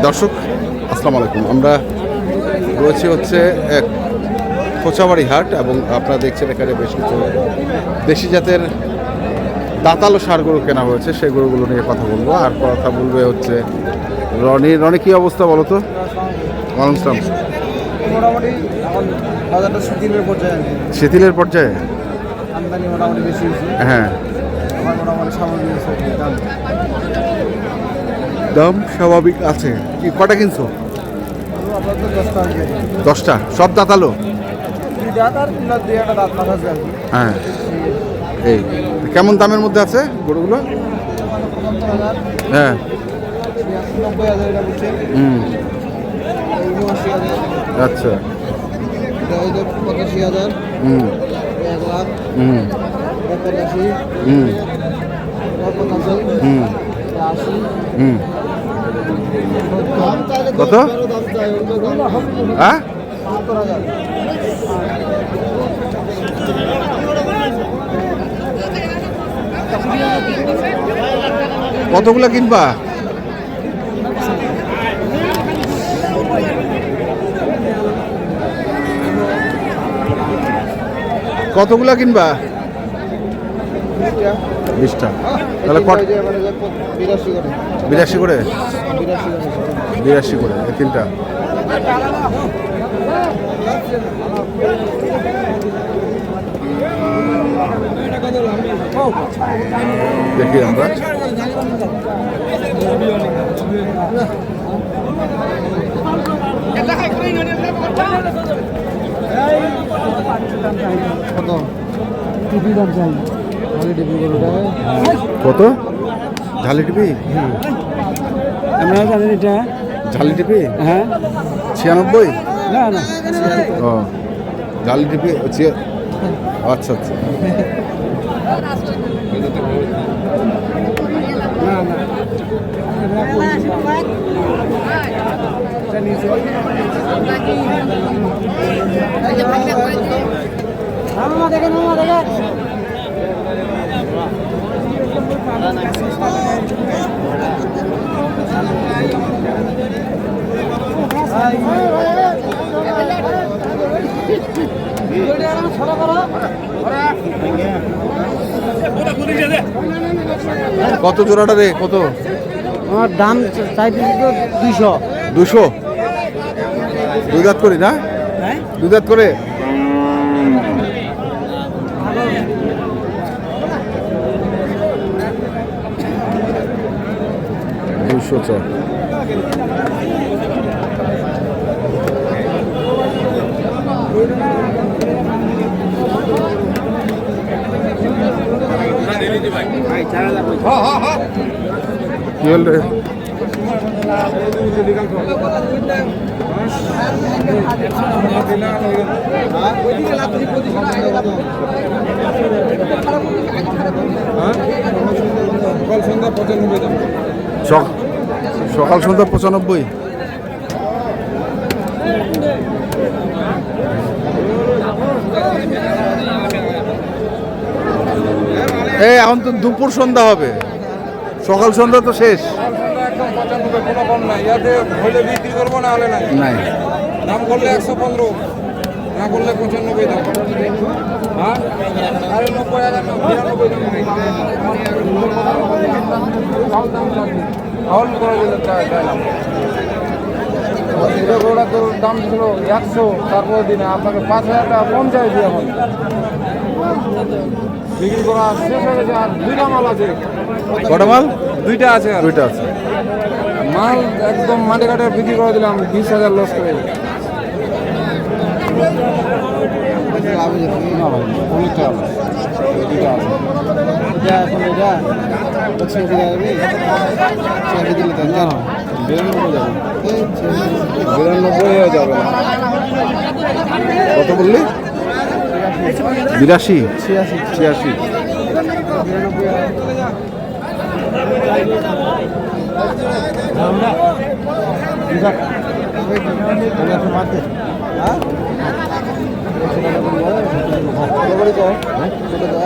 দর্শক আসসালামু আলাইকুম। আমরা রয়েছে হচ্ছে এক খোঁচাবাড়ি হাট এবং আপনারা দেখছেন এখানে বেশ কিছু দেশি জাতের দাঁতালো ষাঁড় গরু কেনা হয়েছে, সেই গরুগুলো নিয়ে কথা বলবো। আর কথা বলবে হচ্ছে রনি কি অবস্থা বলো তো? ওয়ালাইকুম। মোটামুটি এখন বাজারটা শিথিলের পর্যায়ে, শিথিলের পর্যায়ে আমদানি মোটামুটি বেশি হয়েছে। হ্যাঁ, আমার মোটামুটি স্বাভাবিক দাম দাম স্বাভাবিক আছে। কি কটা কিনছো? আপনার তো 10 টাকা কেজি। 10টা সব দাঁতালো? দুই দাঁত আর দুই একটা দাঁত মাথা আছে আর কি। হ্যাঁ, এই কেমন দামের মধ্যে আছে গরুগুলো? 75,000, হ্যাঁ, 90,000 এটা বুঝছে, 79,000, আচ্ছা, এটা ওই যে 85,000, 1 লাখ, 85, 85, 80, কত? হ্যাঁ, 70,000। কতগুলো কিনবা? কতগুলো কিনবা? 20টা। তাহলে 82 করে 82 করে এই তিনটা। দেখি আমরা কত ঝালি টিপি? আমরা জানেন এটা ঝালি টিপি? হ্যাঁ 96? না না ও ঝালি টিপি। আচ্ছা আচ্ছা, না না দেখেন কত জোড়াটা রে? কত? আমার দাম চাইতেছি তো 200। 200? দুই দাঁত করি না? হ্যাঁ দুই দাঁত করে? চল কি হল রে? সকাল সন্ধ্যা 95? এই এখন তো দুপুর সন্ধ্যা হবে, সকাল সন্ধ্যা তো শেষ। নাই দাম করলে 115, না করলে 95 দাম। হ্যাঁ আরে 90,000 দাম ছিল 100, তারপর দিনে আপনাকে 5,000 টাকা কম চাইছি। এখন বিক্রি করা শেষ হয়ে গেছে, আর 2টা মাল আছে। কটা মাল? 2টা আছে। আর 2টা আছে। মাল একদম মাটি কাটে বিক্রি করে দিলাম, 20,000 লস করে। যাবে না। কত বললি? 82? 86?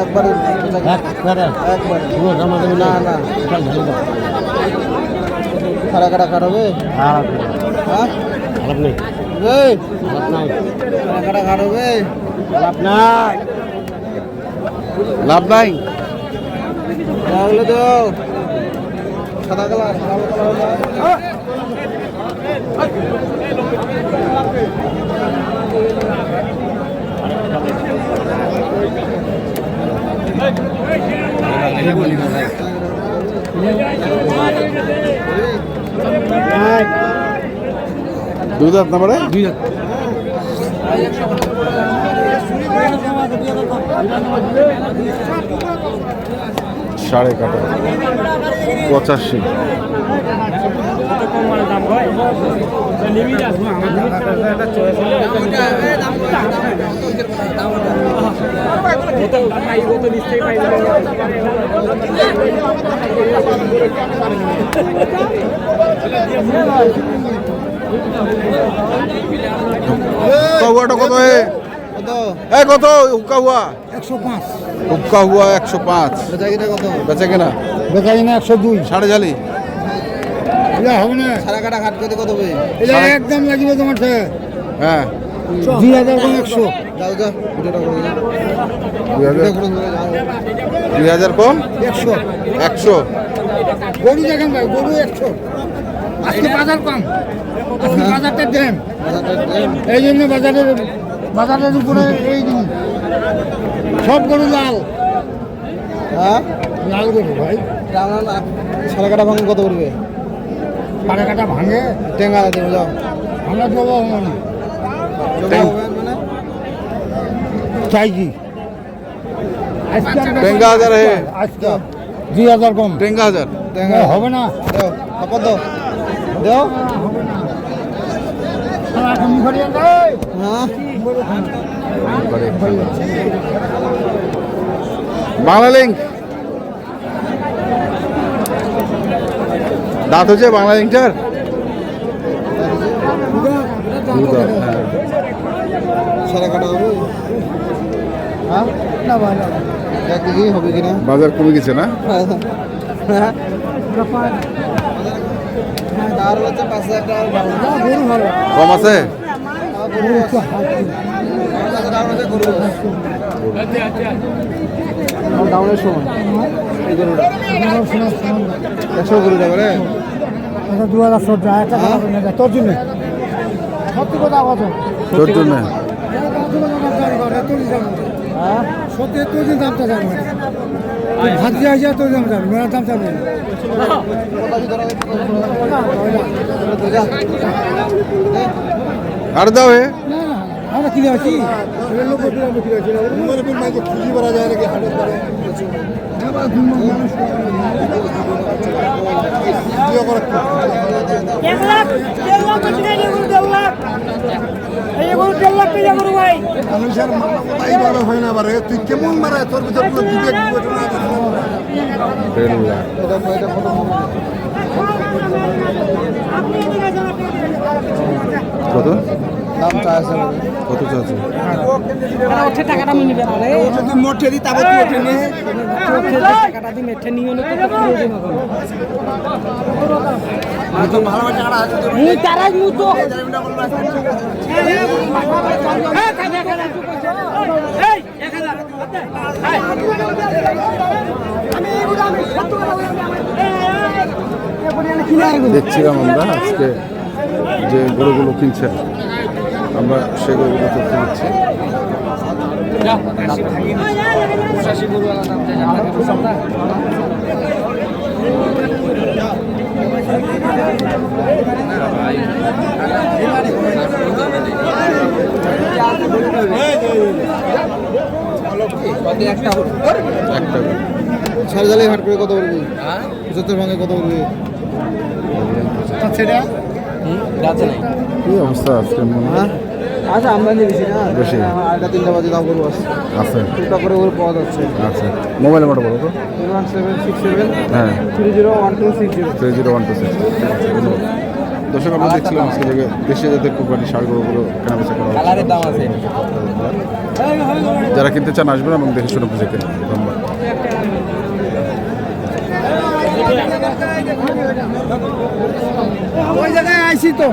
একবারে না না সারা কাটা কাট হবে হ্যাঁ খারাপ নেই এই খারাপ নাই সারা কাটা কাট হবে খারাপ নাই লাভ নাই। লাগলে তো সাদা কালার দুই দাঁত না মানে সাড়ে কাটা 85। কাহুয়াটা কত কত কাহুয়া 105 হুক্কা হুয়া 105। বেচা কিনা কত বেচা কেনা বেচা কিনা 102 সাড়ে জালি এটা হবে না সারা কাটা ঘাট করতে কত হবে এটা একদম লাগবে তোমার থেকে হ্যাঁ 2000 কম 100 যাও যাও ভিডিওটা করে দাও 2000 কম 100 100। গরু দেখেন ভাই গরু 100 আজকে বাজার কম আজকে বাজারটা দেন এই জন্য বাজারের উপরে এই দিন সব গরু লাল হ্যাঁ লাল গরু ভাই সারা কাটা ভাঙে কত করবে সারা কাটা ভাঙে টেঙ্গা দেবো যাও ভাঙা দেবো মানে চাইছি টেঙ্গা হাজার হে আজকে 2000 কম টেঙ্গা হাজার টেঙ্গা হবে না দেও কত দেও বাংলা লিঙ্ক দাঁত হচ্ছে বাংলা লিঙ্কটার সারা কাটা হবে হ্যাঁ না ভাই না দেখি হবে কিনা বাজার কমে গেছে না আর হচ্ছে 5000 টাকা গরু ভালো কম আছে ডাউনের সময় এই গরুটা 100 গরুটা করে 2000 টাকা তোর জন্য সত্যি কথা কথা তোর জন্য হ্যাঁ সত্যি তোর জন্য দামটা জানবে ভাত দিয়ে আসে তোর দাম জানবে মেয়ের দাম জানবে আর দাও হে না না আমরা কিনে আছি লোক কিনে আছি মনে কোন মাইকে খুঁজি করা যায় নাকি হাটের পরে তুই কেমন মারা তোর ভিতর কত দাম চাইছে কত চাচ্ছে ওঠে টাকাটা আমি নিবে না রে যদি মোটে দি তবে তুই ওঠে নিস ওঠে টাকাটা দি মেঠে নিও না তো পুরো দিন হবে আর তো ভালো টাকা আছে তো এই তারাই মু তো এই 1000 দেখছিলাম আমরা আজকে যে গরুগুলো কিনছেন আমরা সেই গরুগুলো তথ্য দিচ্ছি একটা একটা সারজালি হাট করে কত করবি পঁচাত্তর ভাঙে কত করবি সেটা কি অবস্থা আজকে মনে হয় আচ্ছা আমদানি বেশি না বেশি। আটটা 3টা বাজে দাম করবো আছে দুটা করে ওর পাওয়া যাচ্ছে আচ্ছা মোবাইল নাম্বার বলো তো 1767 হ্যাঁ 301260 301260 দর্শক আমরা দেখছিলাম আজকে যে দেশে যাদের কোরবানি ষাঁড় গরুগুলো কেনাবেচা করা হচ্ছে। কালারের দাম আছে যারা কিনতে চান আসবেন এবং দেখে শুনে বুঝে কেন ধন্যবাদ ওই জায়গায় আইছি তো